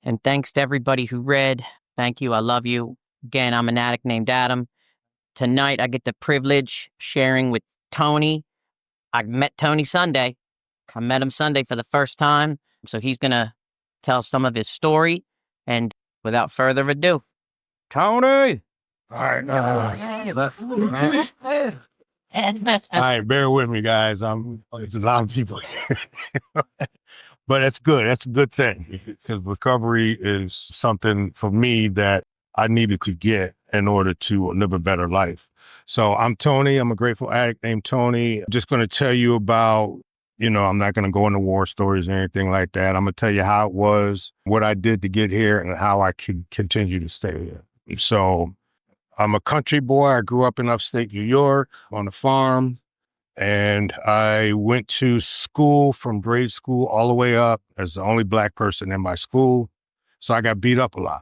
And thanks to everybody who read. Thank you. I love you. Again, I'm an addict named Adam. Tonight, I get the privilege of sharing with Tony. I met Tony Sunday. I met him Sunday for the first time. So he's going to tell some of his story. And without further ado, Tony! All right. All right, bear with me, guys. There's a lot of people here. But it's good. That's a good thing because recovery is something for me that I needed to get in order to live a better life. So I'm Tony. I'm a grateful addict named Tony. I'm just going to tell you about, I'm not going to go into war stories or anything like that. I'm going to tell you how it was, what I did to get here, and how I could continue to stay here. So I'm a country boy. I grew up in upstate New York on a farm. And I went to school from grade school all the way up as the only Black person in my school. So I got beat up a lot.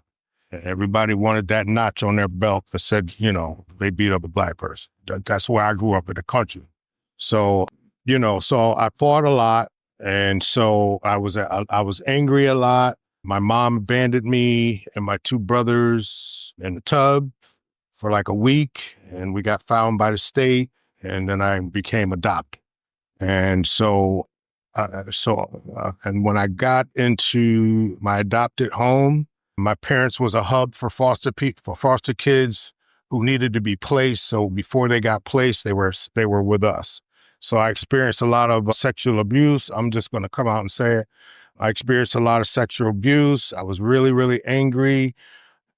And everybody wanted that notch on their belt that said, they beat up a Black person. That's where I grew up in the country. So, so I fought a lot. And so I was angry a lot. My mom abandoned me and my two brothers in the tub for like a week. And we got found by the state. And then I became adopted. And and when I got into my adopted home, my parents was a hub for foster kids who needed to be placed. So before they got placed, they were with us. So I experienced a lot of sexual abuse. I'm just going to come out and say it. I experienced a lot of sexual abuse. I was really, really angry.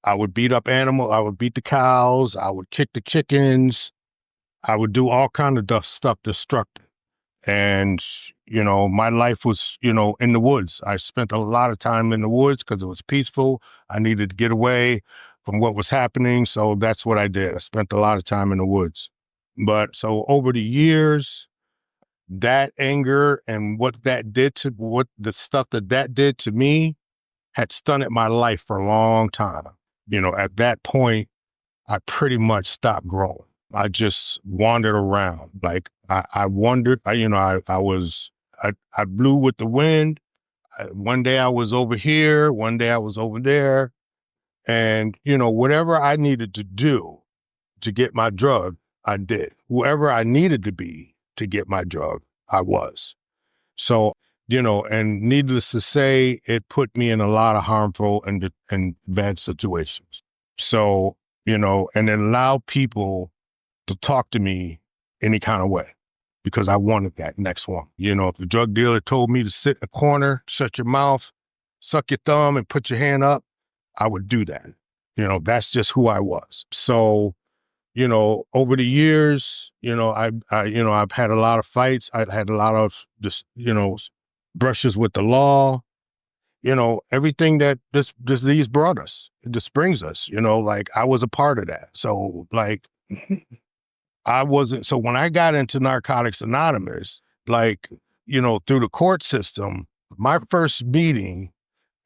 I would beat up animals. I would beat the cows. I would kick the chickens. I would do all kind of stuff destructive. And, my life was, in the woods. I spent a lot of time in the woods because it was peaceful. I needed to get away from what was happening. So that's what I did. I spent a lot of time in the woods. But so over the years, that anger and what the stuff that did to me had stunted my life for a long time. At that point, I pretty much stopped growing. I just wandered around. Like I wandered, I blew with the wind. One day I was over here, one day I was over there. And, whatever I needed to do to get my drug, I did. Whoever I needed to be to get my drug, I was. So, and needless to say, it put me in a lot of harmful and bad situations. So, and it allowed people to talk to me any kind of way because I wanted that next one. If the drug dealer told me to sit in a corner, shut your mouth, suck your thumb and put your hand up, I would do that. That's just who I was. So, over the years, I've had a lot of fights. I've had a lot of just, brushes with the law, everything that this disease brought us, it just brings us, like I was a part of that. So like, so when I got into Narcotics Anonymous, like, through the court system, my first meeting,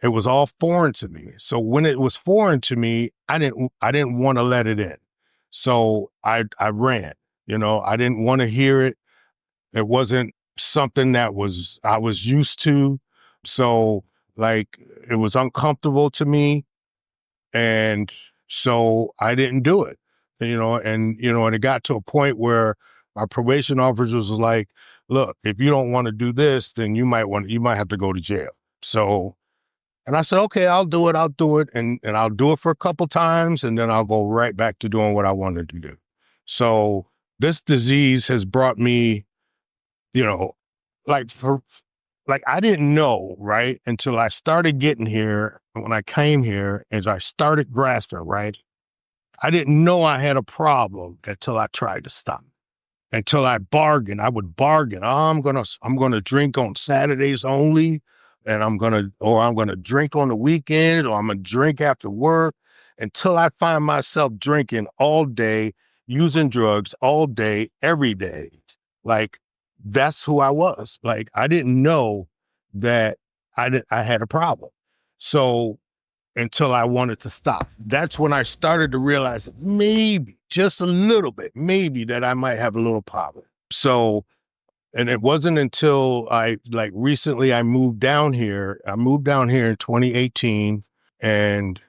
it was all foreign to me. So when it was foreign to me, I didn't want to let it in. So I ran, I didn't want to hear it. It wasn't something that I was used to. So like, it was uncomfortable to me. And so I didn't do it. And it got to a point where our probation officers was like, look, if you don't want to do this, then you might have to go to jail. So, and I said, okay, I'll do it. And I'll do it for a couple times. And then I'll go right back to doing what I wanted to do. So this disease has brought me, I didn't know, right? Until I started getting here, when I came here, as I started grasping, right? I didn't know I had a problem until I tried to stop. Until I bargained. I would bargain. Oh, I'm gonna drink on Saturdays only, and I'm gonna drink on the weekends, or I'm gonna drink after work, until I find myself drinking all day, using drugs all day, every day. Like, that's who I was. Like, I didn't know that I had a problem. So until I wanted to stop. That's when I started to realize that maybe, just a little bit, maybe that I might have a little problem. So, and it wasn't until recently I moved down here. I moved down here in 2018. And,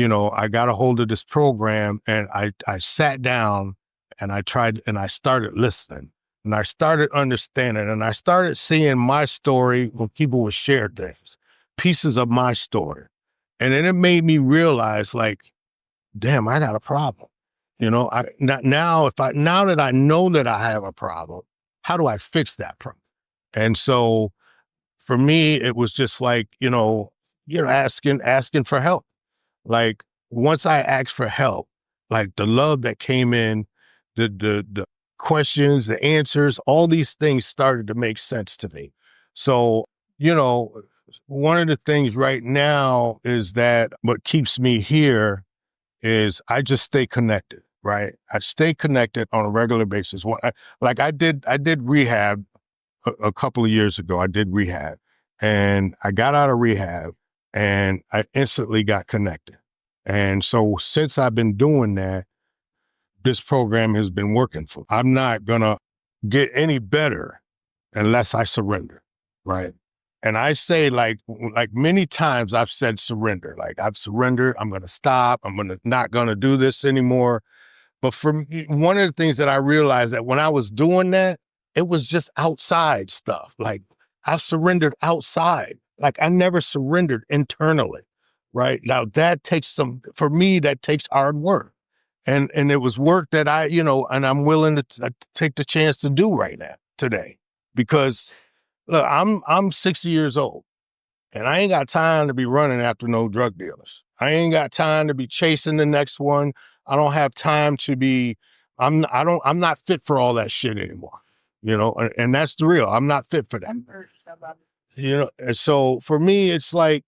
I got a hold of this program, and I sat down and I tried, and I started listening, and I started understanding, and I started seeing my story when people would share things, pieces of my story. And then it made me realize, like, damn, I got a problem. Now that I know that I have a problem, how do I fix that problem? And so for me, it was just like, you're asking for help. Like, once I asked for help, like, the love that came in, the questions, the answers, all these things started to make sense to me. So, you know, one of the things right now is that what keeps me here is I just stay connected, right? I stay connected on a regular basis. I did rehab a couple of years ago. I did rehab, and I got out of rehab, and I instantly got connected. And so since I've been doing that, this program has been working for me. I'm not gonna get any better unless I surrender, right? And I say, like many times I've said surrender, like, I've surrendered, I'm gonna stop, not gonna do this anymore. But for me, one of the things that I realized, that when I was doing that, it was just outside stuff. Like, I surrendered outside. Like, I never surrendered internally, right? Now for me, that takes hard work. And it was work that and I'm willing to take the chance to do right now, today. Because look, I'm 60 years old, and I ain't got time to be running after no drug dealers. I ain't got time to be chasing the next one. I don't have time to be, I'm not fit for all that shit anymore. And that's the real. I'm not fit for that. And so for me, it's like,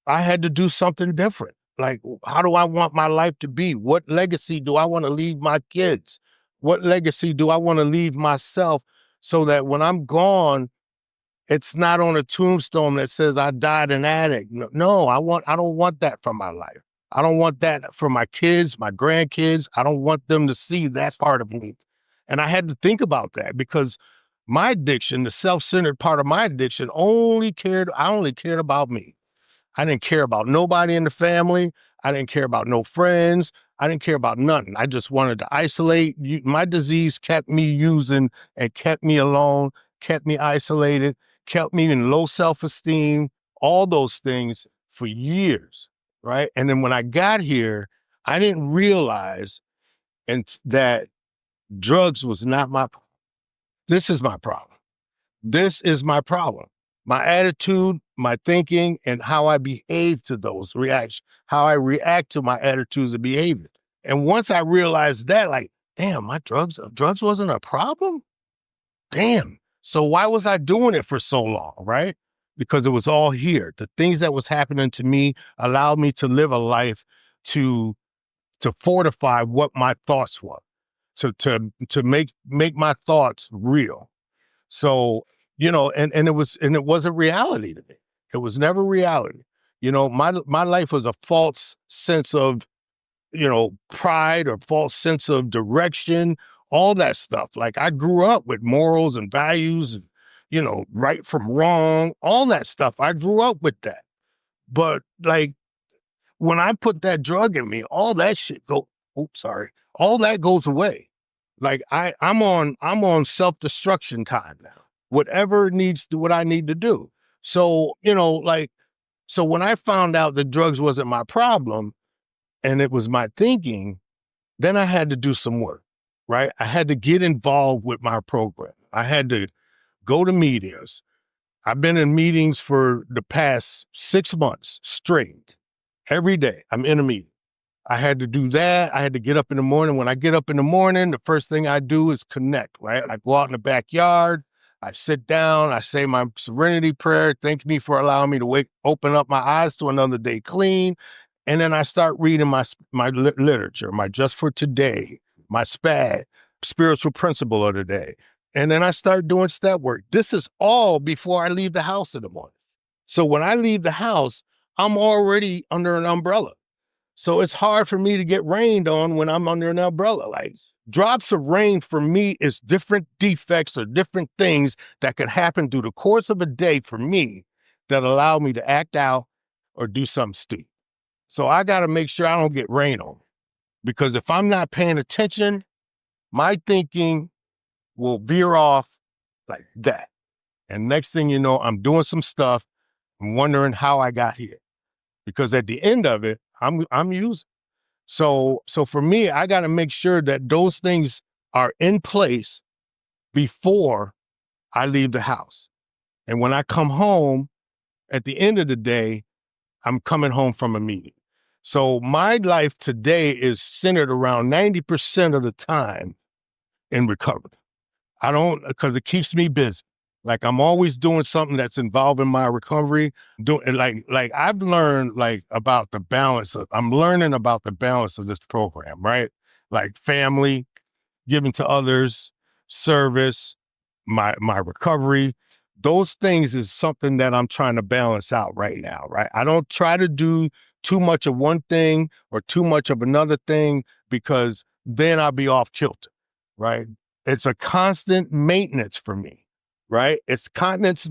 I had to do something different. Like, how do I want my life to be? What legacy do I want to leave my kids? What legacy do I want to leave myself, so that when I'm gone, it's not on a tombstone that says I died an addict. No, I don't want that for my life. I don't want that for my kids, my grandkids. I don't want them to see that part of me. And I had to think about that, because my addiction, the self-centered part of my addiction, I only cared about me. I didn't care about nobody in the family. I didn't care about no friends. I didn't care about nothing. I just wanted to isolate. My disease kept me using and kept me alone, kept me isolated, kept me in low self-esteem, all those things for years, right? And then when I got here, I didn't realize that drugs was not my problem. This is my problem. This is my problem. My attitude, my thinking, and how I behave to those reactions, how I react to my attitudes and behavior. And once I realized that, like, damn, my drugs wasn't a problem? Damn. So why was I doing it for so long, right? Because it was all here. The things that was happening to me allowed me to live a life to fortify what my thoughts were, to make my thoughts real. So, and it wasn't reality to me. It was never reality. My life was a false sense of, pride, or false sense of direction, all that stuff. Like, I grew up with morals and values and, right from wrong, all that stuff. I grew up with that. But, like, when I put that drug in me, all that shit all that goes away. Like, I'm on self-destruction time now. What I need to do. So, so when I found out that drugs wasn't my problem and it was my thinking, then I had to do some work, right? I had to get involved with my program. I had to go to meetings. I've been in meetings for the past 6 months straight. Every day I'm in a meeting. I had to do that. I had to get up in the morning. When I get up in the morning, the first thing I do is connect, right? I go out in the backyard. I sit down. I say my serenity prayer. Thank me for allowing me to open up my eyes to another day clean. And then I start reading my literature, my Just for Today, my SPAD, spiritual principle of the day. And then I start doing step work. This is all before I leave the house in the morning. So when I leave the house, I'm already under an umbrella. So it's hard for me to get rained on when I'm under an umbrella. Like, drops of rain for me is different defects or different things that could happen through the course of a day for me that allow me to act out or do something stupid. So I got to make sure I don't get rain on me, because if I'm not paying attention, my thinking will veer off like that. And next thing you know, I'm doing some stuff and wondering how I got here, because at the end of it, I'm using. So for me, I got to make sure that those things are in place before I leave the house. And when I come home, at the end of the day, I'm coming home from a meeting. So my life today is centered around 90% of the time in recovery. Because it keeps me busy. Like, I'm always doing something that's involving my recovery. Like I've learned about the balance I'm learning about the balance of this program, right? Like family, giving to others, service, my recovery. Those things is something that I'm trying to balance out right now, right? I don't try to do too much of one thing or too much of another thing, because then I'll be off kilter, right? It's a constant maintenance for me, right? It's constant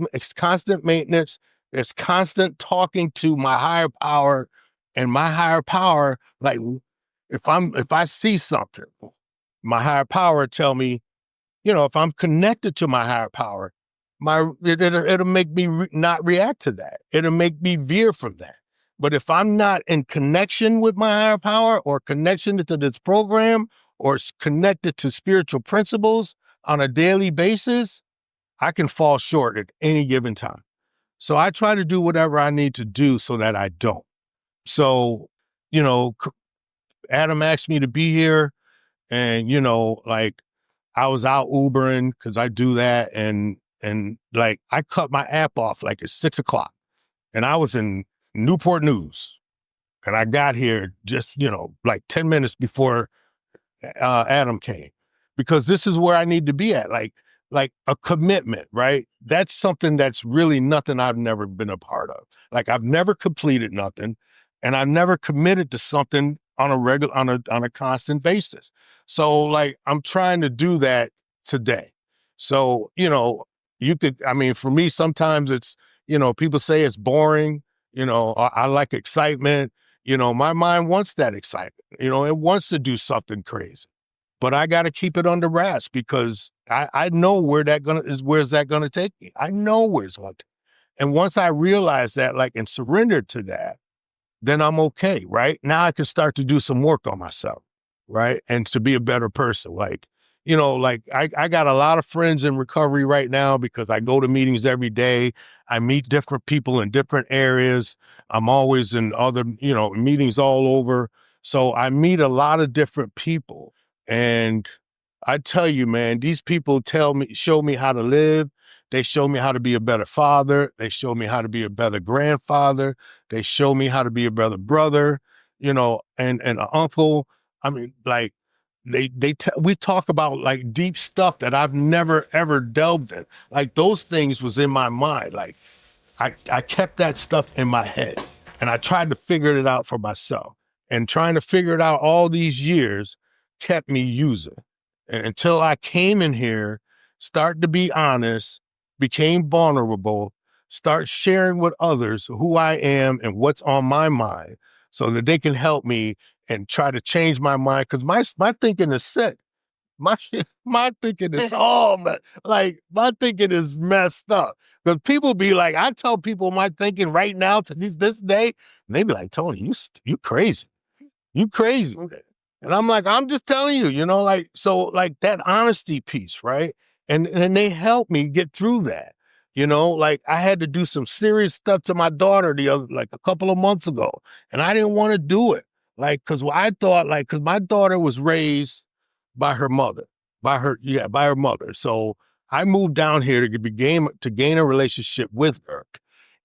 maintenance. It's constant talking to my higher power, and my higher power, like, if I see something, my higher power tell me, if I'm connected to my higher power, it'll make me not react to that. It'll make me veer from that. But if I'm not in connection with my higher power, or connection to this program, or connected to spiritual principles on a daily basis, I can fall short at any given time. So I try to do whatever I need to do so that I don't. So, Adam asked me to be here, and, I was out Ubering, because I do that. And like, I cut my app off like at 6:00, and I was in Newport News, and I got here just, like 10 minutes before Adam came, because this is where I need to be at. Like a commitment, right? That's something that's really nothing I've never been a part of. Like, I've never completed nothing, and I've never committed to something on a constant basis. So, like, I'm trying to do that today. So, for me, sometimes it's, people say it's boring. I like excitement. My mind wants that excitement. It wants to do something crazy, but I got to keep it under wraps, because I know where's that gonna take me. I know where it's going to. And once I realize that, like, and surrender to that, then I'm okay, right? Now I can start to do some work on myself, right? And to be a better person. Like, I got a lot of friends in recovery right now, because I go to meetings every day. I meet different people in different areas. I'm always in other, meetings all over. So I meet a lot of different people. And I tell you, man, these people show me how to live. They show me how to be a better father. They show me how to be a better grandfather. They show me how to be a better brother, and an uncle. I mean, like, we talk about like deep stuff that I've never ever delved in. Like, those things was in my mind. Like, I kept that stuff in my head, and I tried to figure it out for myself. And trying to figure it out all these years kept me using. And until I came in here, started to be honest, became vulnerable, start sharing with others who I am and what's on my mind, so that they can help me and try to change my mind. Because my thinking is sick. My thinking is my thinking is messed up. Because people be like, I tell people my thinking right now to this day, and they be like, Tony, you crazy. You crazy. And I'm like, I'm just telling you, so like that honesty piece, right? And they helped me get through that. Like, I had to do some serious stuff to my daughter a couple of months ago, and I didn't want to do it. Like, because my daughter was raised by her mother, by her mother. So I moved down here to gain a relationship with her.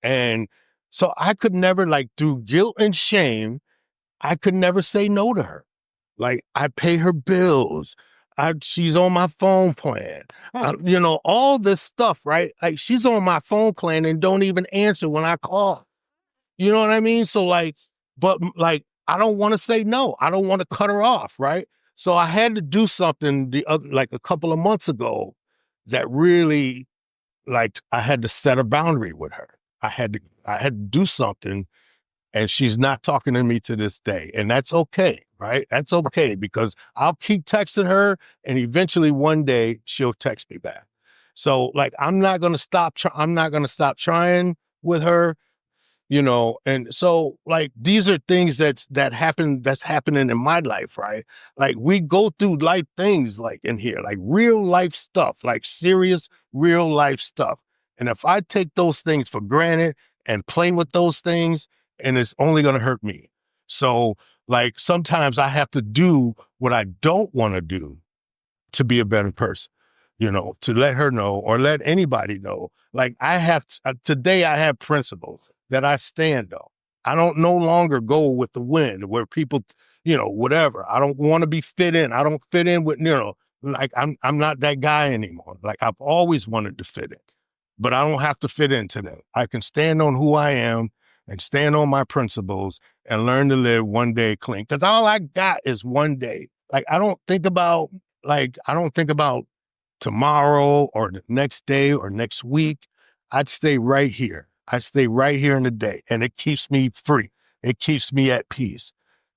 And so I could never, like, through guilt and shame, I could never say no to her. Like, I pay her bills. She's on my phone plan. All this stuff, right? Like, she's on my phone plan and don't even answer when I call. You know what I mean? So, like, but like, I don't want to say no. I don't want to cut her off, right? So I had to do something like a couple of months ago that really, like, I had to set a boundary with her. I had to do something And she's not talking to me to this day. And that's okay, right? That's okay because I'll keep texting her and eventually one day she'll text me back. So like, I'm not going to stop trying with her, and so like, these are things that's happening in my life, right? Like we go through life things like in here, like real life stuff, like serious real life stuff. And if I take those things for granted and play with those things, and it's only going to hurt me. So like, sometimes I have to do what I don't want to do to be a better person, to let her know or let anybody know. Like today I have principles that I stand on. I don't no longer go with the wind where people, whatever. I don't want to be fit in. I don't fit in with, like I'm not that guy anymore. Like I've always wanted to fit in, but I don't have to fit into them. I can stand on who I am and stand on my principles and learn to live one day clean. Because all I got is one day. Like I don't think about tomorrow or the next day or next week. I'd stay right here. I stay right here in the day, and it keeps me free. It keeps me at peace.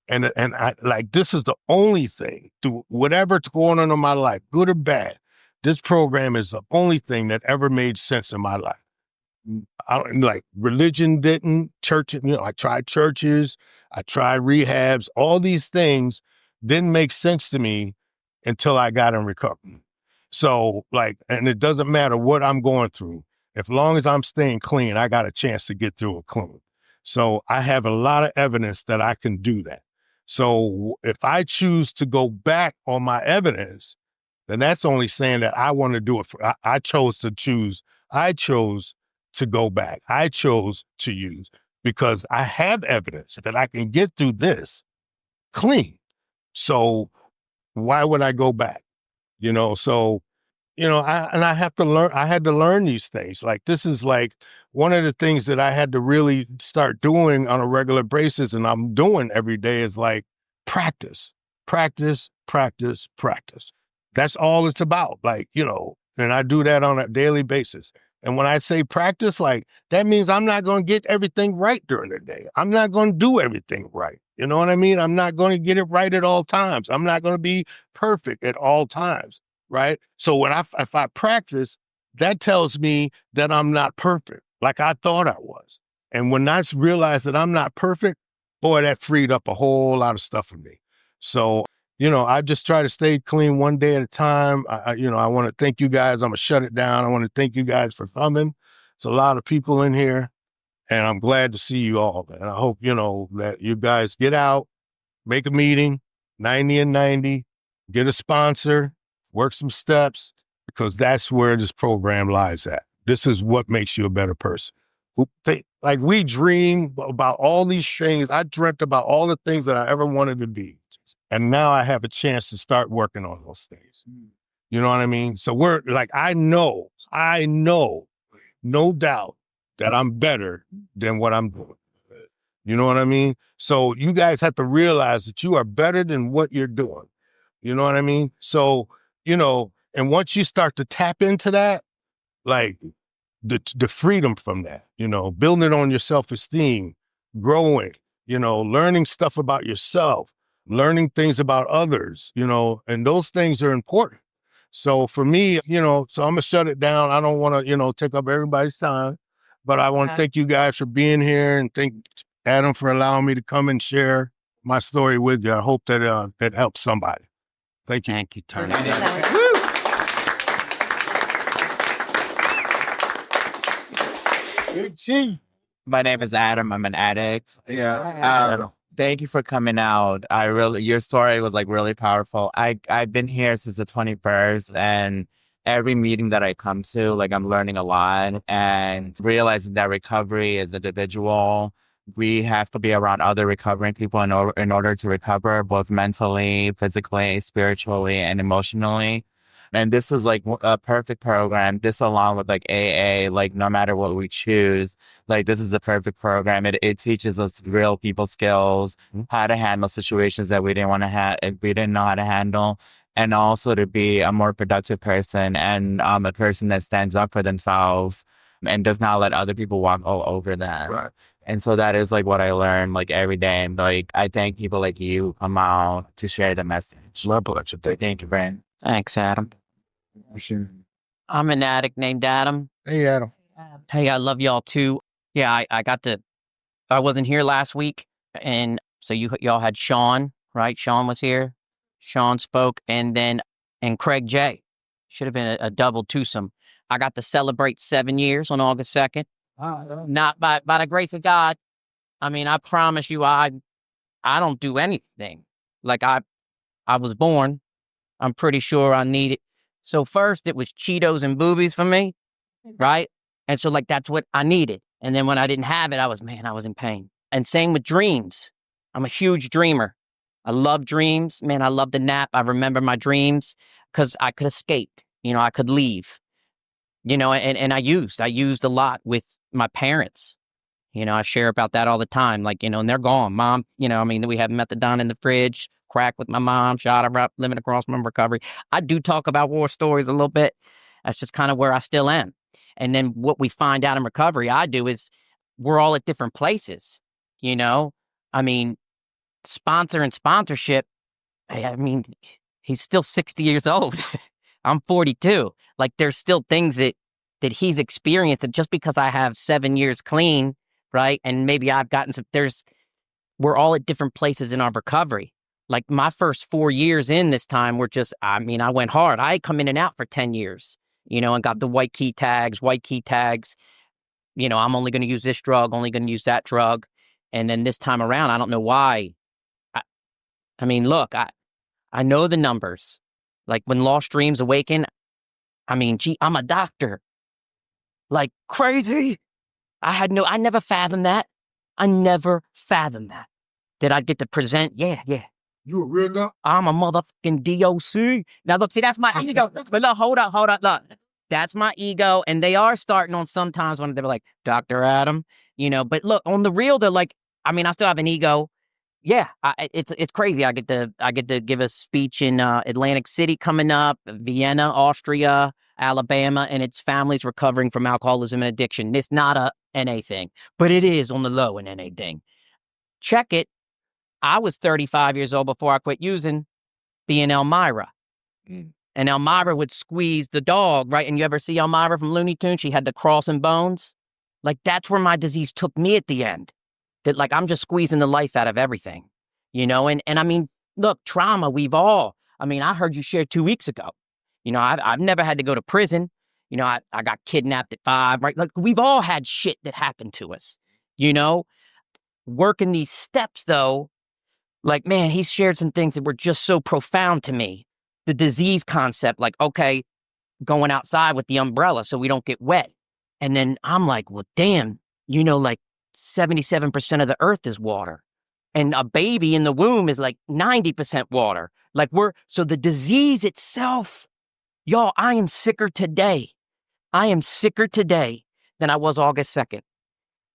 And I like, this is the only thing through whatever's going on in my life, good or bad. This program is the only thing that ever made sense in my life. Like religion didn't, church, I tried churches, I tried rehabs, all these things didn't make sense to me until I got in recovery. So like, and it doesn't matter what I'm going through. As long as I'm staying clean, I got a chance to get through it clean. So I have a lot of evidence that I can do that. So if I choose to go back on my evidence, then that's only saying that I want to do it. I chose to go back. I chose to use because I have evidence that I can get through this clean. So why would I go back? So I have to learn. I had to learn these things. Like this is like one of the things that I had to really start doing on a regular basis, and I'm doing every day is like practice, practice, practice, practice. That's all it's about. Like, and I do that on a daily basis. And when I say practice, like that means I'm not going to get everything right during the day. I'm not going to do everything right. You know what I mean? I'm not going to get it right at all times. I'm not going to be perfect at all times. Right. So if I practice, that tells me that I'm not perfect like I thought I was. And when I realized that I'm not perfect, boy, that freed up a whole lot of stuff for me. So, I just try to stay clean one day at a time. I want to thank you guys. I'm going to shut it down. I want to thank you guys for coming. It's a lot of people in here, and I'm glad to see you all. And I hope, that you guys get out, make a meeting, 90 and 90, get a sponsor, work some steps, because that's where this program lies at. This is what makes you a better person. Like we dream about all these things. I dreamt about all the things that I ever wanted to be. And now I have a chance to start working on those things. You know what I mean? So we're like, I know, no doubt that I'm better than what I'm doing. You know what I mean? So you guys have to realize that you are better than what you're doing. You know what I mean? So, and once you start to tap into that, like the freedom from that, building on your self-esteem, growing, learning stuff about yourself, learning things about others, and those things are important. So for me, so I'm gonna shut it down. I don't want to, take up everybody's time, but I want to thank you guys for being here and thank Adam for allowing me to come and share my story with you. I hope that that helps somebody. Thank you. Thank you, Tony. My name is Adam. I'm an addict. Yeah. Thank you for coming out. Your story was like really powerful. I've been here since the 21st, and every meeting that I come to, like I'm learning a lot and realizing that recovery is individual. We have to be around other recovering people in order to recover, both mentally, physically, spiritually, and emotionally. And this is like a perfect program. This along with like AA, like no matter what we choose, like this is a perfect program. It teaches us real people skills, how to handle situations that we didn't know how to handle, and also to be a more productive person and a person that stands up for themselves and does not let other people walk all over them. Right. And so that is like what I learn like every day. And like, I thank people like you who come out to share the message. My pleasure. Thank you, Brand. Thanks, Adam. I'm an addict named Adam. Hey, Adam. Hey, I love y'all too. Yeah, I wasn't here last week. And so y'all had Sean, right? Sean was here. Sean spoke. And Craig J. Should have been a double twosome. I got to celebrate 7 years on August 2nd. Not by the grace of God. I mean, I promise you, I don't do anything. Like I was born. I'm pretty sure I need it. So first it was Cheetos and boobies for me, right? And so like that's what I needed. And then when I didn't have it, I was in pain. And same with dreams. I'm a huge dreamer. I love dreams. Man, I love to nap. I remember my dreams because I could escape. I could leave. And I used a lot with my parents. I share about that all the time. Like, and they're gone. Mom, we have methadone in the fridge, crack with my mom, shot her up, living across from recovery. I do talk about war stories a little bit. That's just kind of where I still am. And then what we find out in recovery, I do is we're all at different places. Sponsor and sponsorship. He's still 60 years old. I'm 42. Like there's still things that he's experienced, and just because I have 7 years clean, right? And maybe I've gotten we're all at different places in our recovery. Like my first 4 years in this time were just, I went hard. I had come in and out for 10 years, and got the white key tags. I'm only going to use this drug, only going to use that drug. And then this time around, I don't know why. Look, I know the numbers. Like when lost dreams awaken, I'm a doctor. Like crazy. I never fathomed that. I never fathomed that. That I'd get to present. Yeah. You a real doctor? I'm a motherfucking DOC. Now look, see, that's my ego. But look, hold up. Look, that's my ego. And they are starting on sometimes when they're like, Dr. Adam, but look, on the real, they're like, I still have an ego. Yeah, it's crazy. I get to give a speech in Atlantic City coming up, Vienna, Austria, Alabama, and it's families recovering from alcoholism and addiction. It's not a NA thing, but it is on the low an NA thing. Check it. I was 35 years old before I quit using, being Elmira. And Elmira would squeeze the dog, right? And you ever see Elmira from Looney Tunes? She had the crossing bones. Like that's where my disease took me at the end. That like I'm just squeezing the life out of everything, and look, trauma, we've all, I heard you share 2 weeks ago, I've never had to go to prison, I got kidnapped at 5, right? Like we've all had shit that happened to us, working these steps though, like, man, he shared some things that were just so profound to me. The disease concept, like, okay, going outside with the umbrella so we don't get wet. And then I'm like, well, damn, like 77% of the earth is water. And a baby in the womb is like 90% water. Like so the disease itself, y'all, I am sicker today. I am sicker today than I was August 2nd.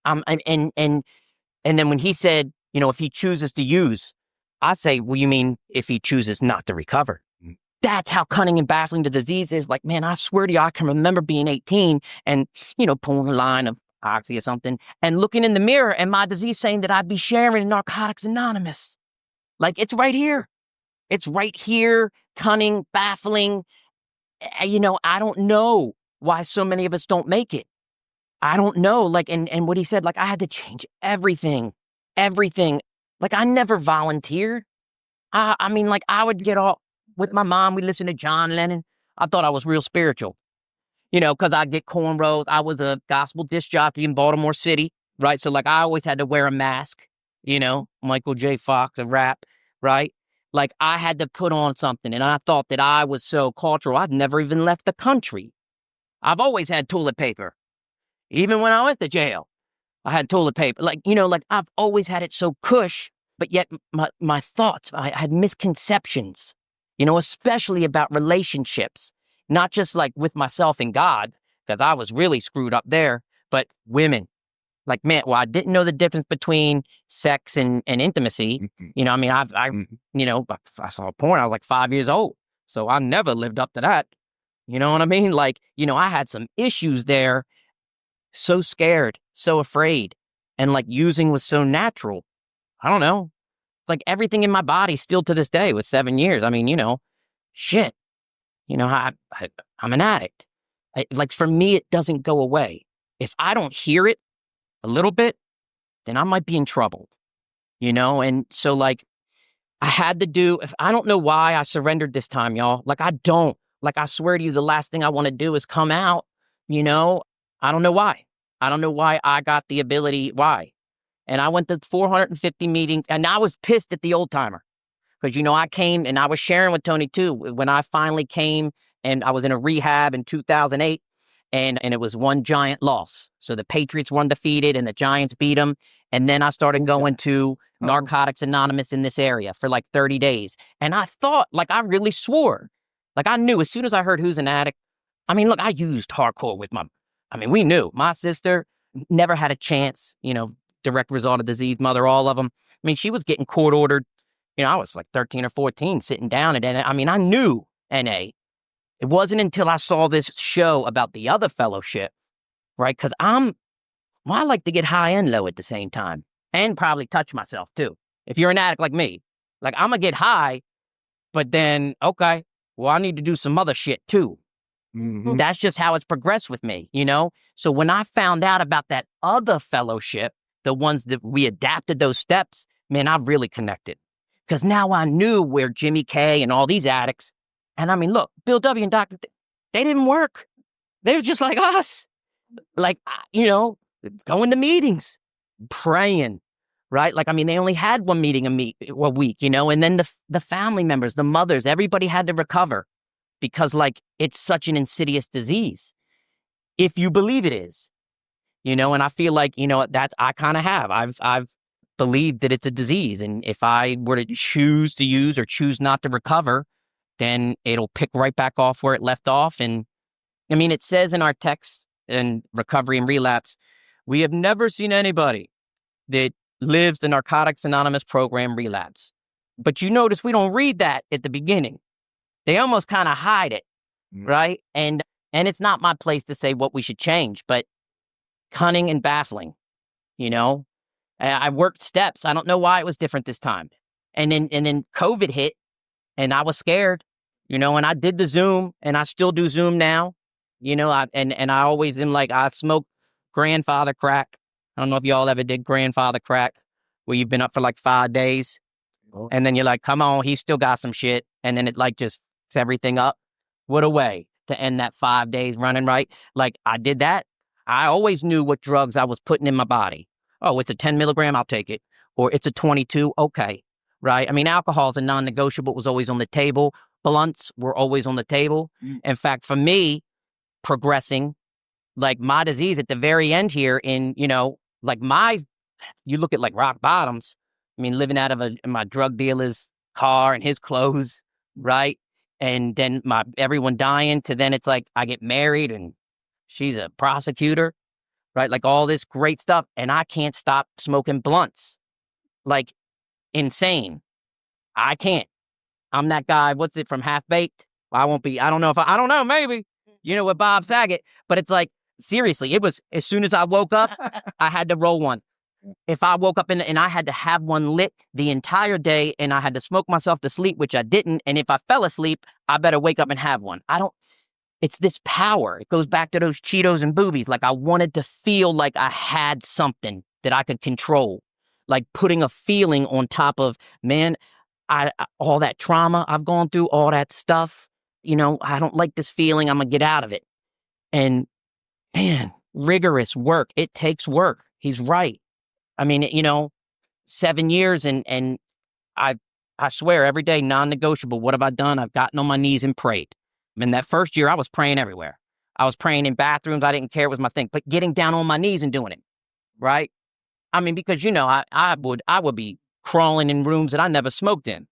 And then when he said, if he chooses to use, I say, well, you mean if he chooses not to recover? That's how cunning and baffling the disease is. Like, man, I swear to you, I can remember being 18 and, pulling a line of Oxy or something and looking in the mirror and my disease saying that I'd be sharing Narcotics Anonymous. Like, it's right here. It's right here, cunning, baffling. I don't know why so many of us don't make it. I don't know. Like, and what he said, like, I had to change everything. Like, I never volunteered. I would get all with my mom. We listened to John Lennon. I thought I was real spiritual, because I get cornrows. I was a gospel disc jockey in Baltimore City, right? So, like, I always had to wear a mask, Michael J. Fox, a rap, right? Like, I had to put on something, and I thought that I was so cultural. I've never even left the country. I've always had toilet paper. Even when I went to jail, I had toilet paper. Like, I've always had it so cush, but yet my thoughts, I had misconceptions, especially about relationships, not just like with myself and God, because I was really screwed up there, but women. Like, man, well, I didn't know the difference between sex and intimacy. I saw porn. I was like 5 years old. So I never lived up to that. You know what I mean? Like, I had some issues there. So scared, so afraid. And like using was so natural. I don't know. It's like everything in my body still to this day with 7 years. I mean, shit, I'm an addict. Like for me, it doesn't go away. If I don't hear it a little bit, then I might be in trouble, And so like I had to I don't know why I surrendered this time, y'all. Like I don't. Like I swear to you, the last thing I want to do is come out, I don't know why. I don't know why I got the ability. Why? And I went to 450 meetings, and I was pissed at the old timer. Because, I came and I was sharing with Tony too. When I finally came and I was in a rehab in 2008, and it was one giant loss. So the Patriots were undefeated and the Giants beat them. And then I started going to Narcotics Anonymous in this area for like 30 days. And I thought, like, I really swore. Like, I knew as soon as I heard who's an addict. I mean, look, I used hardcore with we knew. My sister never had a chance, direct result of disease, mother, all of them. I mean, she was getting court ordered. I was like 13 or 14 sitting down at NA. I mean, I knew NA. It wasn't until I saw this show about the other fellowship, right? Because I like to get high and low at the same time and probably touch myself too. If you're an addict like me, like I'm going to get high, but then, okay, well, I need to do some other shit too. Mm-hmm. That's just how it's progressed with me, So when I found out about that other fellowship, the ones that we adapted those steps, man, I really connected. Because now I knew where Jimmy K and all these addicts, and I mean, look, Bill W. and Dr. They didn't work. They were just like us. Like, going to meetings, praying, right? Like, I mean, they only had one meeting a week, and then the family members, the mothers, everybody had to recover because, like, it's such an insidious disease. If you believe it is, and I feel like, I kind of have. I've believed that it's a disease. And if I were to choose to use or choose not to recover, then it'll pick right back off where it left off. And I mean, it says in our text in Recovery and Relapse, we have never seen anybody that lives the Narcotics Anonymous program relapse. But you notice we don't read that at the beginning. They almost kind of hide it, right? And it's not my place to say what we should change, but cunning and baffling, I worked steps. I don't know why it was different this time. And then COVID hit and I was scared, and I did the Zoom and I still do Zoom now, and I always am like, I smoke grandfather crack. I don't know if y'all ever did grandfather crack where you've been up for like 5 days and then you're like, come on, he's still got some shit. And then it like just fucks everything up. What a way to end that 5 days running, right? Like I did that. I always knew what drugs I was putting in my body. Oh, it's a 10 milligram, I'll take it. Or it's a 22, okay, right? I mean, alcohol is a non-negotiable, it was always on the table. Blunts were always on the table. In fact, for me, progressing, like my disease at the very end here in, like you look at like rock bottoms, I mean, living out of my drug dealer's car and his clothes, right? And then everyone dying to then it's like I get married and she's a prosecutor. Right? Like all this great stuff. And I can't stop smoking blunts. Like insane. I can't. I'm that guy. What's it from Half Baked? I won't be. I don't know. Maybe. With Bob Saget. But it's like, seriously, it was as soon as I woke up, I had to roll one. If I woke up and I had to have one lit the entire day and I had to smoke myself to sleep, which I didn't. And if I fell asleep, I better wake up and have one. It's this power. It goes back to those Cheetos and boobies. Like I wanted to feel like I had something that I could control. Like putting a feeling on top of, man, I all that trauma I've gone through, all that stuff. I don't like this feeling. I'm going to get out of it. And man, rigorous work. It takes work. He's right. I mean, 7 years and I swear every day, non-negotiable. What have I done? I've gotten on my knees and prayed. In that first year, I was praying everywhere. I was praying in bathrooms. I didn't care. It was my thing. But getting down on my knees and doing it, right? I mean, because, I would be crawling in rooms that I never smoked in.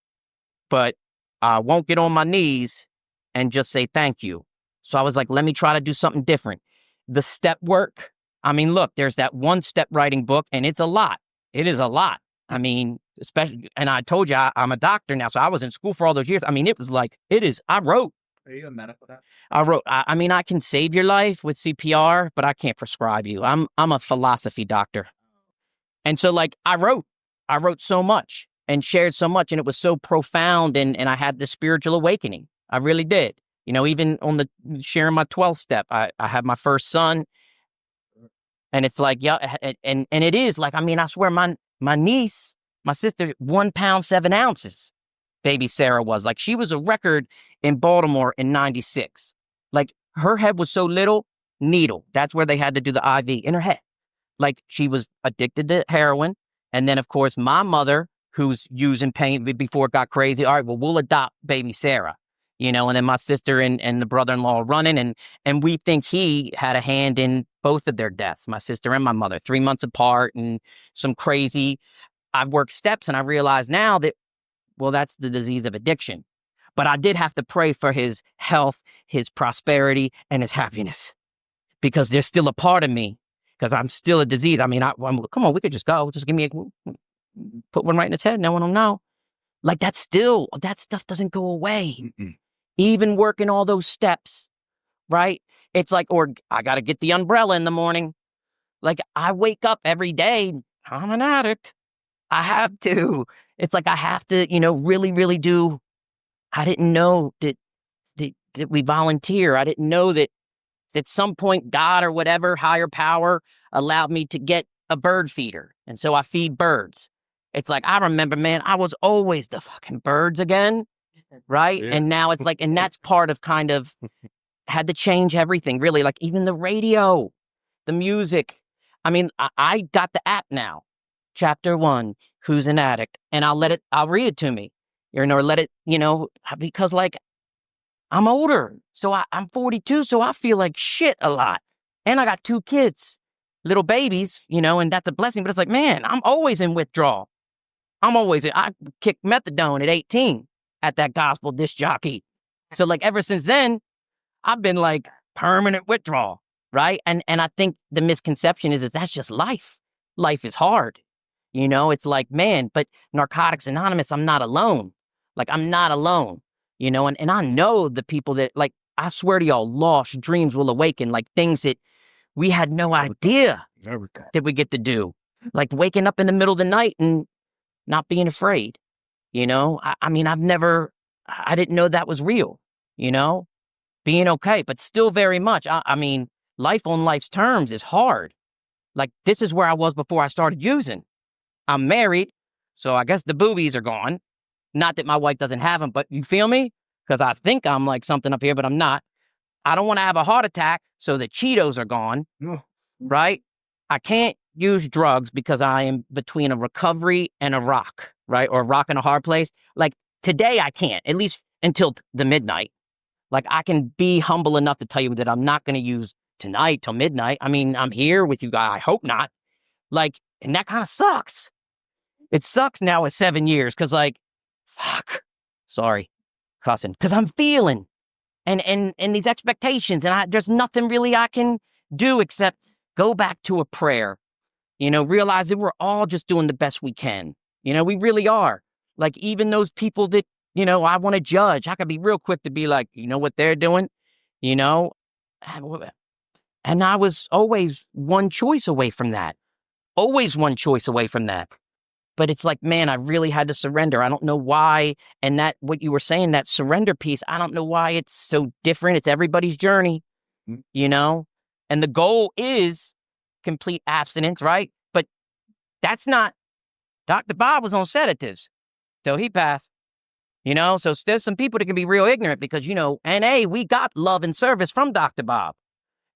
But I won't get on my knees and just say thank you. So I was like, let me try to do something different. The step work. I mean, look, there's that one step writing book, and it's a lot. It is a lot. I mean, especially, and I told you I'm a doctor now, so I was in school for all those years. I mean, it was like, I wrote. Are you a medical doctor? I wrote, I mean, I can save your life with CPR, but I can't prescribe you. I'm a philosophy doctor. And so like I wrote so much and shared so much, and it was so profound, and I had this spiritual awakening. I really did. Even on the sharing my 12th step, I had my first son, and it's like, yeah, and it is like, I mean, I swear my niece, my sister, 1 pound, 7 ounces, baby Sarah was. Like, she was a record in Baltimore in 96. Like, her head was so little, needle. That's where they had to do the IV in her head. Like, she was addicted to heroin. And then, of course, my mother, who's using pain before it got crazy. All right, well, we'll adopt baby Sarah, and then my sister and the brother-in-law running. And we think he had a hand in both of their deaths, my sister and my mother, 3 months apart, and some crazy. I've worked steps, and I realize now that, well, that's the disease of addiction. But I did have to pray for his health, his prosperity, and his happiness, because there's still a part of me, because I'm still a disease. I mean, come on, we could just go. Just put one right in his head. No one will know. Like, that stuff doesn't go away. Mm-mm. Even working all those steps, right? It's like, or I got to get the umbrella in the morning. Like, I wake up every day. I'm an addict. I have to. It's like I have to, really, really do. I didn't know that we volunteer. I didn't know that at some point God or whatever, higher power, allowed me to get a bird feeder. And so I feed birds. It's like, I remember, man, I was always the fucking birds again, right? Yeah. And now it's like, and that's part of kind of had to change everything, really. Like, even the radio, the music. I mean, I got the app now. Chapter 1, Who's an Addict? And I'll read it to me, or let it, because like, I'm older. So I'm 42. So I feel like shit a lot. And I got 2 kids, little babies, and that's a blessing. But it's like, man, I'm always in withdrawal. I kicked methadone at 18 at that gospel disc jockey. So like, ever since then, I've been like permanent withdrawal, right? And I think the misconception is that's just life. Life is hard. It's like, man, but Narcotics Anonymous, I'm not alone. Like, I'm not alone, and I know the people that, like, I swear to y'all, lost dreams will awaken, like things that we had no idea that we get to do. Like waking up in the middle of the night and not being afraid, I mean, I didn't know that was real, being okay, but still very much. I mean, life on life's terms is hard. Like, this is where I was before I started using. I'm married, so I guess the boobies are gone. Not that my wife doesn't have them, but you feel me? Because I think I'm like something up here, but I'm not. I don't want to have a heart attack, so the Cheetos are gone, right? I can't use drugs because I am between a recovery and a rock, right? Or a rock and a hard place. Like, today I can't, at least until the midnight. Like, I can be humble enough to tell you that I'm not going to use tonight till midnight. I mean, I'm here with you guys. I hope not. Like, and that kind of sucks. It sucks now at 7 years because, like, fuck, sorry, cussing, because I'm feeling and these expectations, and there's nothing really I can do except go back to a prayer, realize that we're all just doing the best we can. We really are. Like, even those people that, I want to judge, I could be real quick to be like, what they're doing, and I was always one choice away from that. Always one choice away from that. But it's like, man, I really had to surrender. I don't know why. And that, what you were saying, that surrender piece, I don't know why it's so different. It's everybody's journey, and the goal is complete abstinence, right? But that's not, Dr. Bob was on sedatives till he passed, so there's some people that can be real ignorant because, NA, we got love and service from Dr. Bob.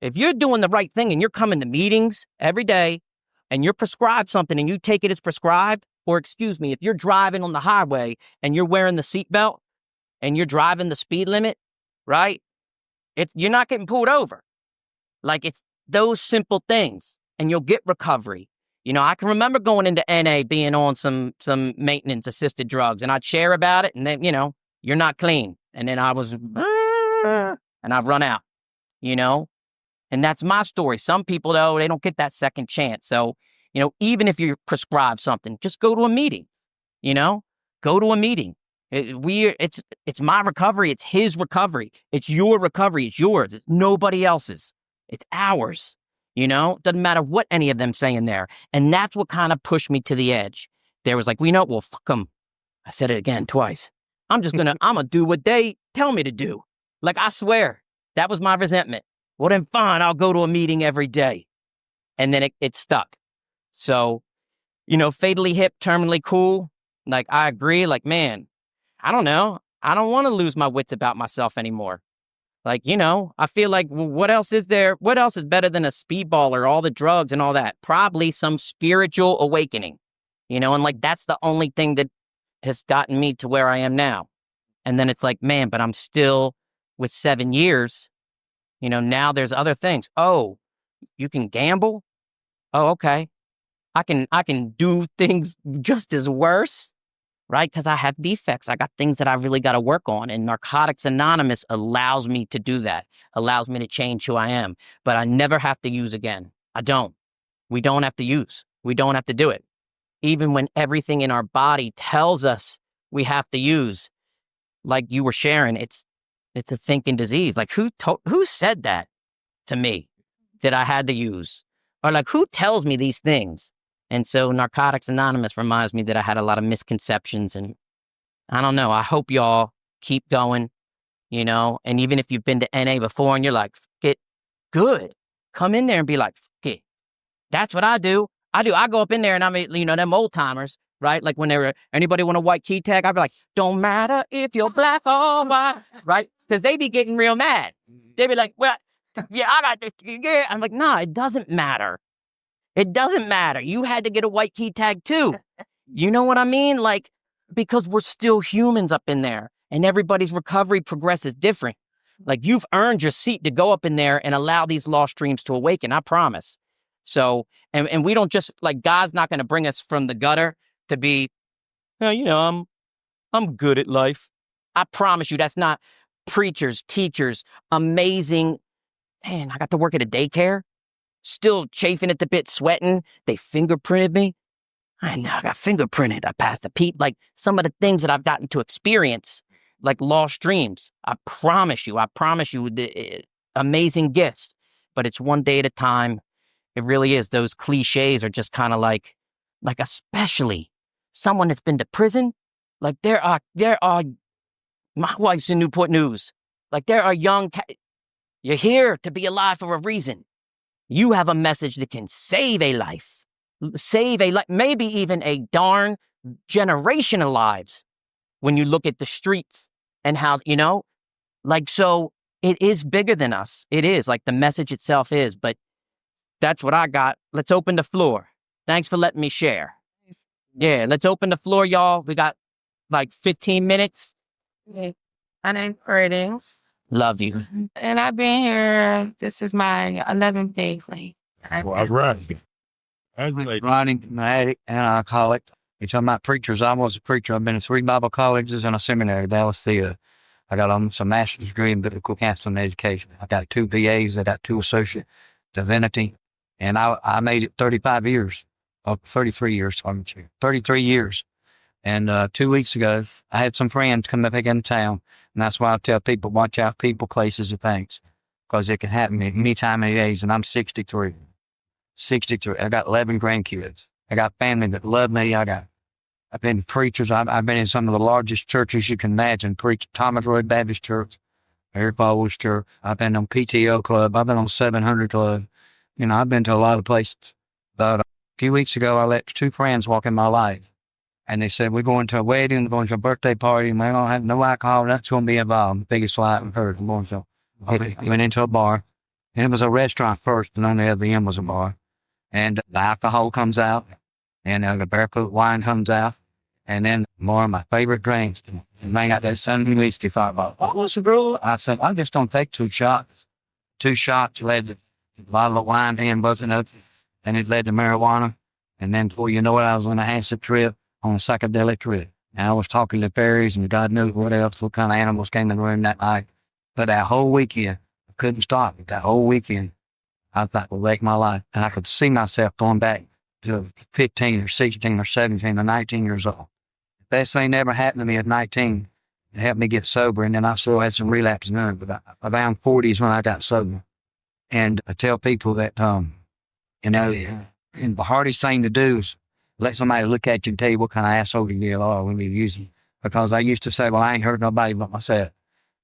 If you're doing the right thing and you're coming to meetings every day, and you're prescribed something and you take it as prescribed, or excuse me, if you're driving on the highway and you're wearing the seatbelt and you're driving the speed limit, right? You're not getting pulled over. Like, it's those simple things, and you'll get recovery. I can remember going into NA being on some maintenance assisted drugs, and I'd share about it, and then, you're not clean. And then I was, and I've run out, And that's my story. Some people, though, they don't get that second chance. So, even if you're prescribed something, just go to a meeting, go to a meeting. It's my recovery. It's his recovery. It's your recovery. It's yours. It's nobody else's. It's ours. Doesn't matter what any of them say in there. And that's what kind of pushed me to the edge. There was like, well, fuck them. I said it again twice. I'm going to do what they tell me to do. Like, I swear, that was my resentment. Well, then fine, I'll go to a meeting every day. And then it stuck. So, fatally hip, terminally cool. Like, I agree. Like, man, I don't know. I don't want to lose my wits about myself anymore. Like, I feel like, well, what else is there? What else is better than a speedball or all the drugs and all that? Probably some spiritual awakening, and like, that's the only thing that has gotten me to where I am now. And then it's like, man, but I'm still with 7 years, now there's other things. Oh, you can gamble? Oh, okay. I can do things just as worse. Right? Because I have defects. I got things that I really got to work on. And Narcotics Anonymous allows me to do that, allows me to change who I am. But I never have to use again. I don't. We don't have to use. We don't have to do it. Even when everything in our body tells us we have to use, like you were sharing, it's a thinking disease. Like, who said that to me that I had to use? Or like, who tells me these things? And so Narcotics Anonymous reminds me that I had a lot of misconceptions, and I don't know. I hope y'all keep going, and even if you've been to NA before and you're like, get good, come in there and be like, it. That's what I do. I go up in there and I mean, them old timers, right? Like when anybody want a white key tag, I'd be like, don't matter if you're black or white, right? Because they be getting real mad. They be like, well, yeah, I got this. Yeah. I'm like, nah, it doesn't matter. It doesn't matter. You had to get a white key tag too. You know what I mean? Like, because we're still humans up in there and everybody's recovery progress is different. Like, you've earned your seat to go up in there and allow these lost dreams to awaken. I promise. So, and we don't just, like, God's not going to bring us from the gutter to be, I'm good at life. I promise you that's not preachers, teachers, amazing. Man, I got to work at a daycare. Still chafing at the bit, sweating. They fingerprinted me. I got fingerprinted. I passed the Pete. Like, some of the things that I've gotten to experience, like lost dreams. I promise you, the amazing gifts. But it's one day at a time. It really is. Those cliches are just kind of like especially someone that's been to prison. Like, there are. My wife's in Newport News. Like, there are young. You're here to be alive for a reason. You have a message that can save a life, maybe even a darn generation of lives when you look at the streets and how, so it is bigger than us. It is, like, the message itself is, but that's what I got. Let's open the floor. Thanks for letting me share. Yeah, let's open the floor, y'all. We got like 15 minutes. Okay. My name's Freddie. Love you. And I've been here, this is my 11th day clean. Well, all right. Ronnie, an addict and an alcoholic. You're talking about preachers. I was a preacher. I've been to 3 Bible colleges and a seminary, Dallas Theater. I got some master's degree in biblical counseling and education. I got 2 PAs. I got 2 associate divinity. And I made it 35 years, 33 years, 33 years. And 2 weeks ago, I had some friends come back into town. And that's why I tell people, watch out people, places, and things. Because it can happen at any time of age. And I'm 63. 63. I got 11 grandkids. I got family that love me. I've been preachers. I've been in some of the largest churches you can imagine. Preached Thomas Road Baptist Church, Eric Bowles Church. I've been on PTO Club. I've been on 700 Club. I've been to a lot of places. But a few weeks ago, I let 2 friends walk in my life. And they said, we're going to a wedding, we're going to a birthday party, and we're going to have no alcohol, that's going to be involved. The biggest lie I've heard. I went into a bar, and it was a restaurant first, and on the other end was a bar. And the alcohol comes out, and the barefoot wine comes out, and then more of my favorite drinks. And I got that Sunday whiskey bottle. Oh, what's the rule? I said, I just don't take 2 shots. 2 shots led to a bottle of wine and buzzing up, and it led to marijuana. And then before you know it, I was on a acid trip, on a psychedelic trip. And I was talking to fairies and God knew what else, what kind of animals came in the room that night. But that whole weekend, I couldn't stop. That whole weekend, I thought would wreck my life. And I could see myself going back to 15 or 16 or 17 or 19 years old. The best thing that ever happened to me at 19. It helped me get sober. And then I still had some relapses in it. But around 40s when I got sober. And I tell people that You know, and the hardest thing to do is let somebody look at you and tell you what kind of asshole you are when you're using. Because I used to say, well, I ain't hurt nobody but myself.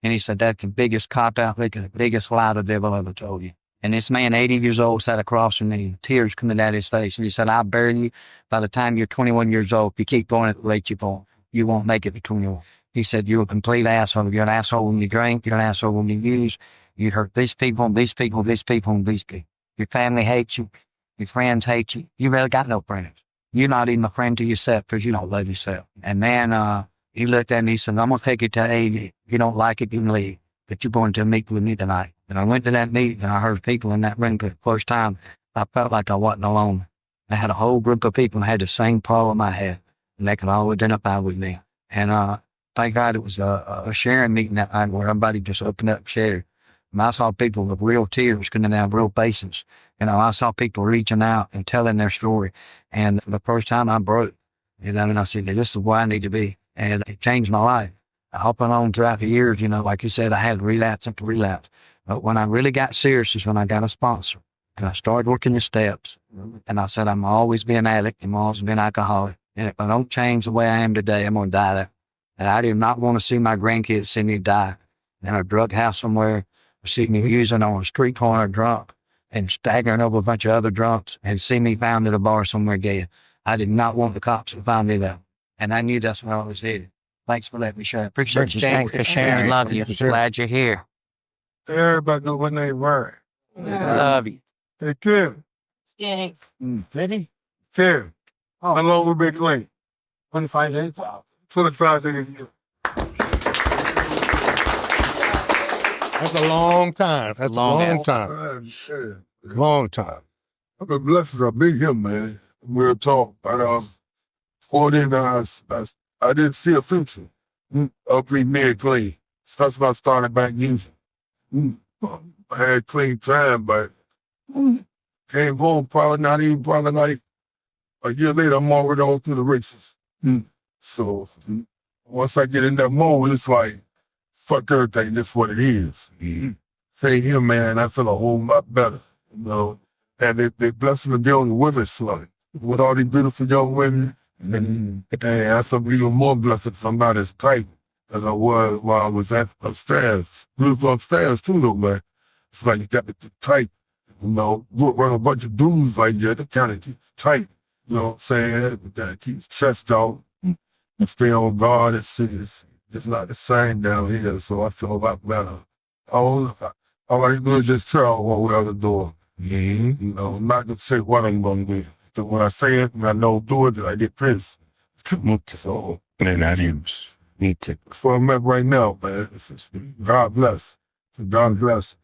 And he said, that's the biggest cop-out, the biggest lie the devil ever told you. And this man, 80 years old, sat across from me, tears coming down his face. And he said, I'll bury you by the time you're 21 years old. If you keep going at the rate you're going, you won't make it to 21. He said, you're a complete asshole. You're an asshole when you drink. You're an asshole when you use. You hurt these people, these people, these people, and these people. Your family hates you. Your friends hate you. You really got no friends. You're not even a friend to yourself because you don't love yourself. And man, he looked at me and said, I'm going to take you to 80. If you don't like it, you can leave. But you're going to a meeting with me tonight. And I went to that meeting and I heard people in that room for the first time. I felt like I wasn't alone. I had a whole group of people that had the same problem I had. And they could all identify with me. And thank God it was a sharing meeting that night where everybody just opened up and shared. And I saw people with real tears coming down, real faces. You know, I saw people reaching out and telling their story. And for the first time I broke. You know, and I said, this is where I need to be. And it changed my life. I hopped on throughout the years, you know, like you said, I had relapse after relapse. But when I really got serious is when I got a sponsor. And I started working the steps. And I said, I'm always be an addict. I'm always be an alcoholic. And if I don't change the way I am today, I'm going to die there. And I did not want to see my grandkids see me die in a drug house somewhere, or see me using on a street corner drunk and staggering over a bunch of other drunks and see me found at a bar somewhere dead. I did not want the cops to find me there. And I knew that's where I was headed. Thanks for letting me share. Appreciate you. Thanks for sharing. Love you. Glad you're here. Everybody know when they were. Love you. Hey, Kim. Yeah. Ready? Kim. How long we been clean? 25 days. 25 days. That's a long time. That's a long time. Long time. The blessings are big here, man. We'll talk. But 14 I didn't see a future of me being clean. So that's why I started back using. I had clean time, but came home probably like a year later, I'm already on through the races. So once I get in that mode, it's like, fuck everything, that's what it is. Stay here, man, I feel a whole lot better, you know. And they bless me to be on the women's flood with all these beautiful young women. And that's even more blessed if I'm not as tight as I was while I was upstairs. Beautiful upstairs too, though, man. It's like you got to get tight, you know. We're a bunch of dudes like that, they kind of keep tight, you know what I'm saying? That keeps chest out and stay on guard. It's not the same down here, so I feel a lot better. All I do is just tell what we're to do. You know, I'm not going to say what I'm going to do. So when I say it and I don't do it, then I get pissed. So, And I use. Need to. that's where I'm at right now, man. God bless. God bless.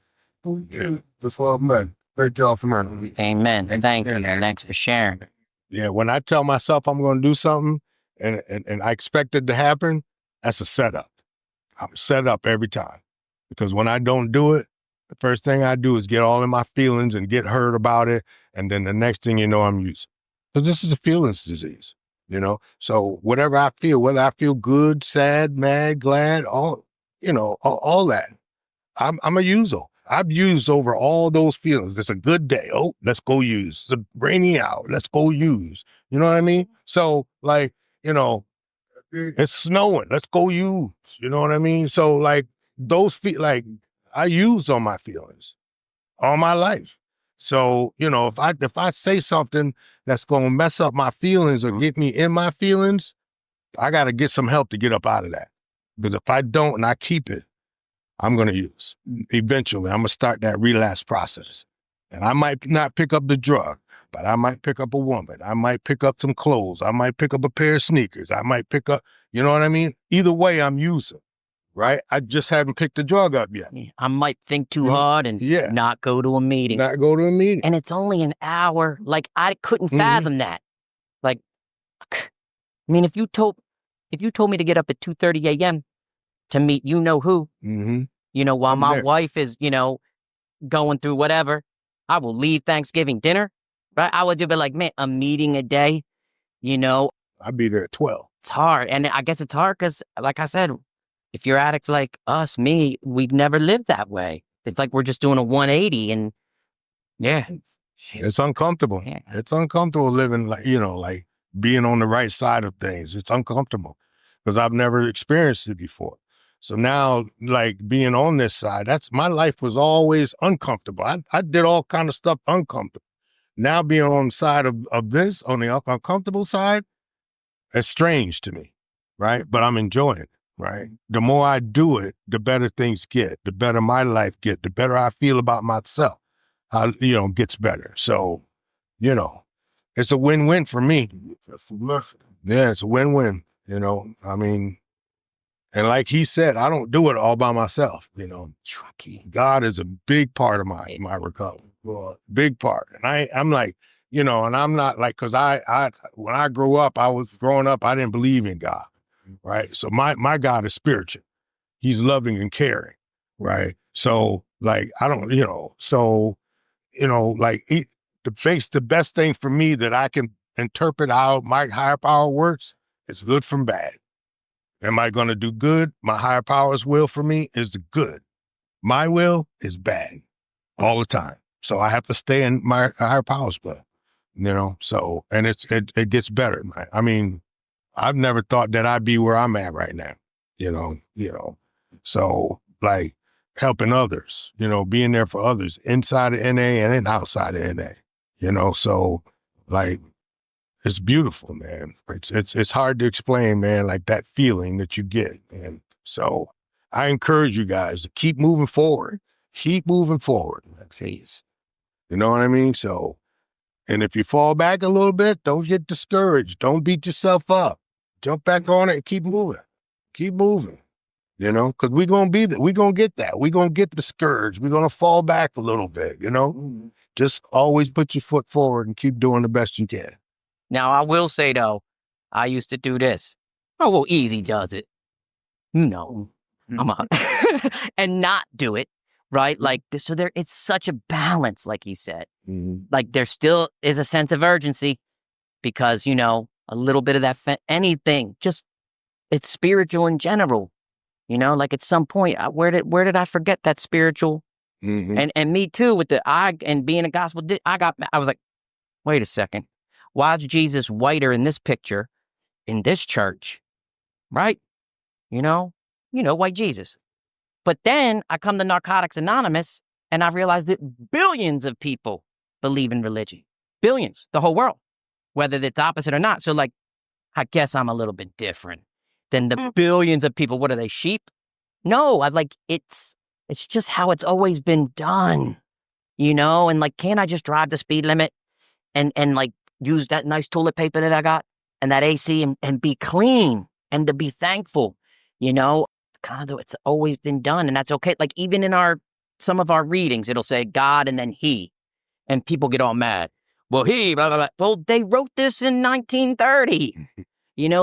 Yeah, that's where I'm at. Thank y'all for that. Amen. Thank you. Thanks for sharing. Yeah, when I tell myself I'm going to do something and I expect it to happen, that's a setup. I'm set up every time. Because when I don't do it, the first thing I do is get all in my feelings and get hurt about it. And then the next thing you know, I'm using. So this is a feelings disease, you know? So whatever I feel, whether I feel good, sad, mad, glad, all that, I'm a user. I've used over all those feelings. It's a good day. Oh, let's go use. It's a rainy out. Let's go use. You know what I mean? So like, you know, it's snowing. Let's go use. You know what I mean? So like those like I used on my feelings all my life. So, you know, if I say something that's going to mess up my feelings or get me in my feelings, I got to get some help to get up out of that. Because if I don't and I keep it, I'm going to use. Eventually, I'm going to start that relapse process. And I might not pick up the drug, but I might pick up a woman. I might pick up some clothes. I might pick up a pair of sneakers. I might pick up, you know what I mean? Either way, I'm using, right? I just haven't picked the drug up yet. I might think too hard and not go to a meeting. Not go to a meeting. And it's only an hour. Like, I couldn't fathom that. Like, I mean, if you told me to get up at 2:30 a.m. to meet you know who, you know, while my wife is, you know, going through whatever, I will leave Thanksgiving dinner, right? I would do, but like, man, a meeting a day, you know. I'll be there at 12. It's hard. And I guess it's hard because, like I said, if you're addicts like us, me, we've never lived that way. It's like we're just doing a 180 and yeah. It's uncomfortable. Yeah. It's uncomfortable living like, like being on the right side of things. It's uncomfortable because I've never experienced it before. So now, like being on this side, my life was always uncomfortable. I did all kind of stuff uncomfortable. Now being on the side of this, on the uncomfortable side, it's strange to me, right? But I'm enjoying it, right? The more I do it, the better things get, the better my life get, the better I feel about myself. Gets better. So, it's a win-win for me. That's a blessing. Yeah, it's a win-win, I mean, and like he said, I don't do it all by myself, God is a big part of my recovery, big part. And I'm like, and I'm not like, cause when I grew up, growing up, I didn't believe in God, right? So my God is spiritual. He's loving and caring, right? So like, I don't, the best thing for me that I can interpret how my higher power works is good from bad. Am I going to do good? My higher power's will for me is good. My will is bad all the time. So I have to stay in my higher power's will, so, and it gets better. I mean, I've never thought that I'd be where I'm at right now, so like helping others, being there for others inside of NA and then outside of NA, so like, it's beautiful, man. It's hard to explain, man, like that feeling that you get. And so I encourage you guys to keep moving forward. Keep moving forward. Please. You know what I mean? So, and if you fall back a little bit, don't get discouraged. Don't beat yourself up. Jump back on it and keep moving. Keep moving. Because we're going to get that. We're going to get discouraged. We're going to fall back a little bit, Just always put your foot forward and keep doing the best you can. Now, I will say, though, I used to do this. Oh, well, easy does it. I'm and not do it, right? Like, so it's such a balance, like he said. Mm-hmm. Like, there still is a sense of urgency because, a little bit of that, anything, just, it's spiritual in general. Like at some point, where did I forget that spiritual? Mm-hmm. And me too, with and being a gospel, I was like, wait a second. Why is Jesus whiter in this picture, in this church, right? White Jesus. But then I come to Narcotics Anonymous and I realized that billions of people believe in religion. Billions, the whole world, whether it's opposite or not. So like, I guess I'm a little bit different than the billions of people. What are they, sheep? No, it's just how it's always been done, and like, can't I just drive the speed limit and like use that nice toilet paper that I got and that AC and be clean and to be thankful, kind of it's always been done. And that's okay. Like even in some of our readings, it'll say God and then he, and people get all mad. Well, he, blah, blah, blah. Well, they wrote this in 1930,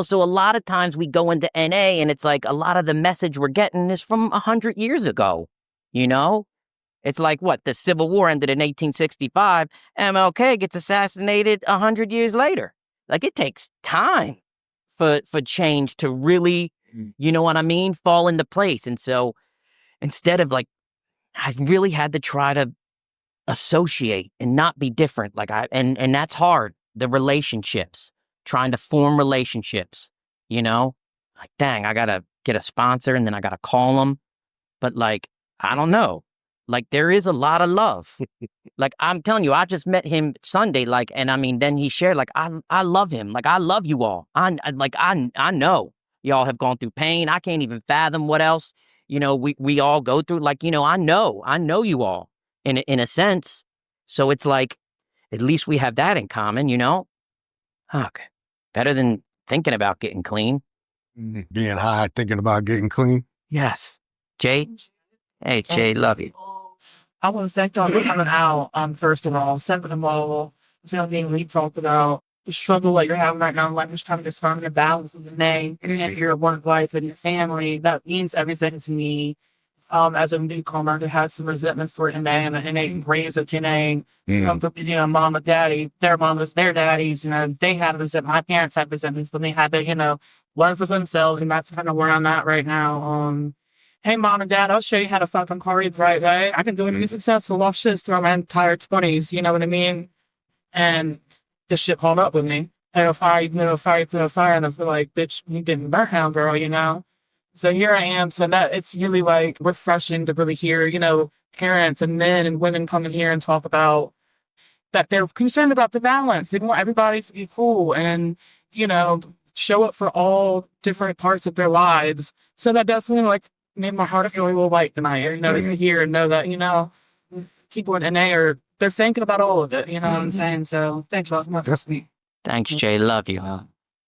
so a lot of times we go into NA and it's like a lot of the message we're getting is from 100 years ago, It's like what? The Civil War ended in 1865. MLK gets assassinated 100 years later. Like it takes time for change to really, fall into place. And so instead of like, I really had to try to associate and not be different. Like and that's hard. The relationships, trying to form relationships, like, dang, I got to get a sponsor and then I got to call them. But like, I don't know. Like there is a lot of love. Like I'm telling you, I just met him Sunday. Like, and I mean, then he shared like, I love him. Like I love you all. I know y'all have gone through pain. I can't even fathom what else, we all go through. Like, I know you all in a sense. So it's like, at least we have that in common, Okay. Better than thinking about getting clean. Being high, thinking about getting clean. Yes. Jay? Hey, Jay, love you. I want to thank y'all for coming out, first of all. Second of all, being we talked about the struggle that you're having right now, like just trying to discern the balance of the name and your work life and your family. That means everything to me. As a newcomer who has some resentments for NA and the innate ways of NA, mom and daddy, their mamas, their daddies, they had resentment. My parents had resentments, but they had to, learn for themselves, and that's kind of where I'm at right now. hey, mom and dad, I'll show you how to fucking party the right way. I can do it and be successful. Watch this throughout my entire 20s. You know what I mean? And this shit caught up with me. Fire, and I feel like, bitch, you didn't burn down, girl, you know? So here I am. So that it's really like refreshing to really hear, you know, parents and men and women come in here and talk about that they're concerned about the balance. They want everybody to be cool and, you know, show up for all different parts of their lives. So that definitely like made my heart feel a little light tonight. You know, to hear and know that, you know, people in NA they're thinking about all of it. You know what I'm saying? So thanks so much. Thanks, Jay. Love you.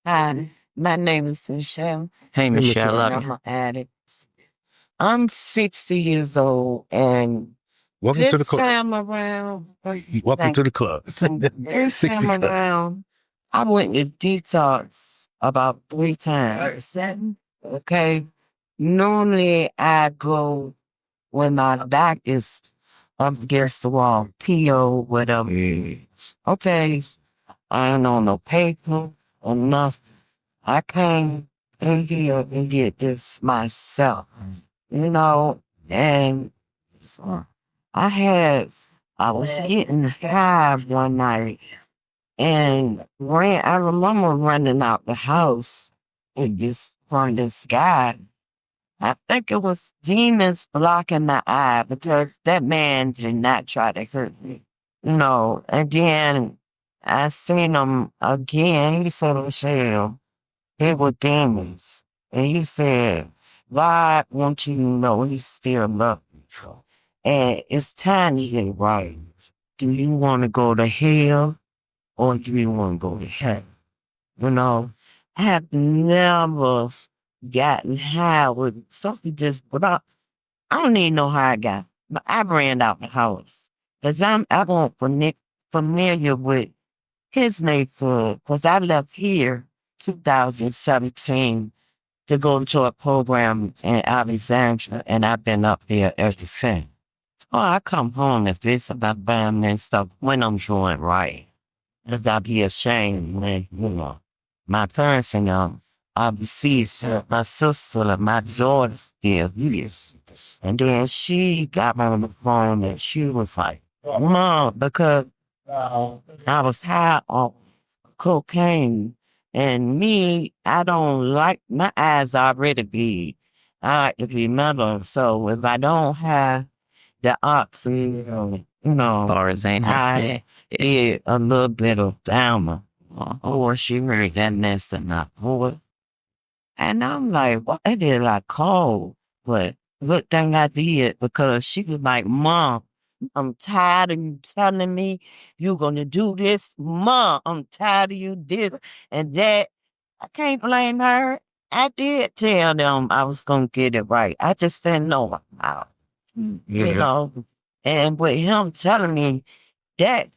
Hi, my name is Michelle. Hey, Michelle. Love I'm you. an addict. I'm 60 years old, and Welcome to the this club. time around, Welcome to the club. this 60 time club. around, I went to detox about 3 times. Okay, normally I go when my back is up against the wall, PO, whatever. Okay, I ain't on no paper or nothing. I came in here and did this myself, you know, and I was getting high one night and I remember running out the house from this guy. I think it was demons blocking my eye because that man did not try to hurt me, you know, and then I seen him again. He said, Michelle, they were demons. And he said, God wants you to know he still loves you. And it's time to get right. Do you want to go to hell or do you want to go to heaven? You know, I have never gotten high with something but I don't even know how I got, but I ran out the house. Because I wasn't familiar with his neighborhood, because I left here 2017 to go to a program in Alexandria, and I've been up there ever since. Oh, I come home to visit my family and stuff when I'm doing right. Because I'd be ashamed when, you know, my parents and I'll be seeing my sister and my daughter still here. And then she got me on the phone and she was like, Mom, because I was high on cocaine. And me, I don't like, my eyes already big. I like to be mellow. So if I don't have the oxygen, you know, Barzan. I did a little bit of Dahmer. Or she heard that mess in my voice. And I'm like, what? I did like cold. But good thing I did because she was like, Mom, I'm tired of you telling me you're going to do this. Mom, I'm tired of you this and that. I can't blame her. I did tell them I was going to get it right. I just didn't know how. You know, and with him telling me that,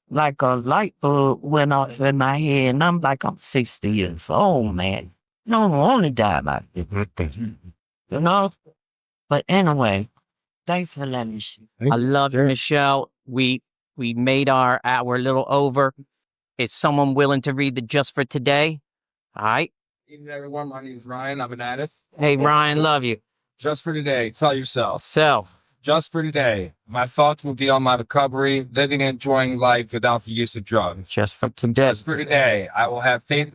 like a light bulb went off in my head, and I'm like, I'm 60 years old, man. No, I want to die like this. You know? But anyway, thanks for letting me shoot. I love you, Michelle. We made our hour a little over. Is someone willing to read the just for today? All right. Evening, everyone. My name is Ryan. I'm an addict. Hey, Ryan, love you. Just for today, tell yourself. Self. Just for today, my thoughts will be on my recovery, living and enjoying life without the use of drugs. Just for today. Just for today, I will have faith